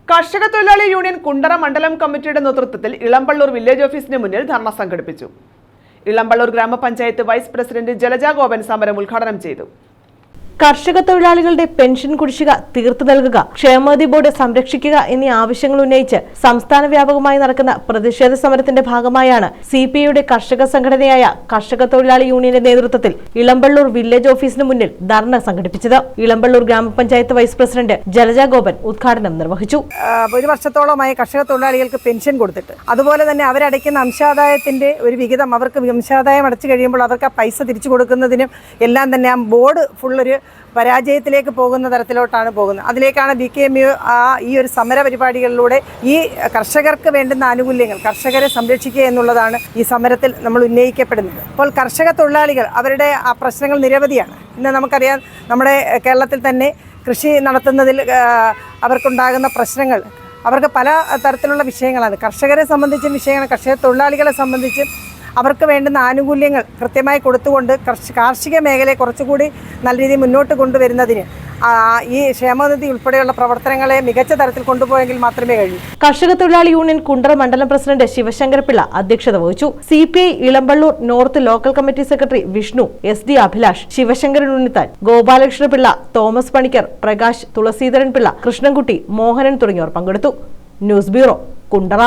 കർഷക തൊഴിലാളി യൂണിയൻ കുണ്ടറ മണ്ഡലം കമ്മിറ്റിയുടെ നേതൃത്വത്തിൽ ഇളമ്പള്ളൂർ വില്ലേജ് ഓഫീസിന് മുന്നിൽ ധർണ സംഘടിപ്പിച്ചു. ഇളമ്പള്ളൂർ ഗ്രാമപഞ്ചായത്ത് വൈസ് പ്രസിഡന്റ് ജലജ ഗോപൻ സമരം ഉദ്ഘാടനം ചെയ്തു. കർഷക തൊഴിലാളികളുടെ പെൻഷൻ കുടിശ്ശിക തീർത്തു നൽകുക, ക്ഷേമനിധി ബോർഡ് സംരക്ഷിക്കുക എന്നീ ആവശ്യങ്ങൾ ഉന്നയിച്ച് സംസ്ഥാന വ്യാപകമായി നടക്കുന്ന പ്രതിഷേധ സമരത്തിന്റെ ഭാഗമായാണ് സിപിഐയുടെ കർഷക സംഘടനയായ കർഷക തൊഴിലാളി യൂണിയന്റെ നേതൃത്വത്തിൽ ഇളമ്പള്ളൂർ വില്ലേജ് ഓഫീസിന് മുന്നിൽ ധർണ സംഘടിപ്പിച്ചത്. ഇളമ്പള്ളൂർ ഗ്രാമപഞ്ചായത്ത് വൈസ് പ്രസിഡന്റ് ജലജ ഗോപൻ ഉദ്ഘാടനം നിർവഹിച്ചു. ഒരു വർഷത്തോളമായി കർഷക തൊഴിലാളികൾക്ക് പെൻഷൻ കൊടുത്തിട്ട്, അതുപോലെ തന്നെ അവരടയ്ക്കുന്ന അംശാദായത്തിന്റെ ഒരു വിഹിതം, അവർക്ക് അംശാദായം അടച്ചു കഴിയുമ്പോൾ അവർക്ക് ആ പൈസ തിരിച്ചു കൊടുക്കുന്നതിനും എല്ലാം തന്നെ ആ ബോർഡ് ഫുള്ളൊരു പരാജയത്തിലേക്ക് പോകുന്ന തരത്തിലോട്ടാണ് പോകുന്നത്. അതിലേക്കാണ് BKMU ഈ ഒരു സമര പരിപാടികളിലൂടെ ഈ കർഷകർക്ക് വേണ്ടുന്ന ആനുകൂല്യങ്ങൾ, കർഷകരെ സംരക്ഷിക്കുക എന്നുള്ളതാണ് ഈ സമരത്തിൽ നമ്മൾ ഉന്നയിക്കപ്പെടുന്നത്. അപ്പോൾ കർഷക തൊഴിലാളികൾ അവരുടെ ആ പ്രശ്നങ്ങൾ നിരവധിയാണ്. ഇന്ന് നമുക്കറിയാം, നമ്മുടെ കേരളത്തിൽ തന്നെ കൃഷി നടത്തുന്നതിൽ അവർക്കുണ്ടാകുന്ന പ്രശ്നങ്ങൾ, അവർക്ക് പല തരത്തിലുള്ള വിഷയങ്ങളാണ്. കർഷകരെ സംബന്ധിച്ചും വിഷയങ്ങൾ, കർഷക തൊഴിലാളികളെ സംബന്ധിച്ചും അവർക്ക് വേണ്ടുന്ന ആനുകൂല്യങ്ങൾ കൃത്യമായി കൊടുത്തുകൊണ്ട് കാർഷിക മേഖലയെ കുറച്ചുകൂടി നല്ല രീതിയിൽ മുന്നോട്ട് കൊണ്ടുവരുന്നതിന് ഈ ക്ഷേമനിധി ഉൾപ്പെടെയുള്ള പ്രവർത്തനങ്ങളെ മികച്ച തരത്തിൽ കൊണ്ടുപോയെങ്കിൽ മാത്രമേ കഴിയൂ. കർഷക തൊഴിലാളി യൂണിയൻ കുണ്ടറ മണ്ഡലം പ്രസിഡന്റ് ശിവശങ്കരപിള്ള അധ്യക്ഷത വഹിച്ചു. CPI Elampalloor north local committee secretary Vishnu, SD Abhilash, Sivasankaran Unnithan, Gopalakrishna Pillai, Thomas Panicker, Prakash, Thulaseedharan Pillai, Krishnankutty, Mohanan തുടങ്ങിയവർ പങ്കെടുത്തു. News bureau, Kundara.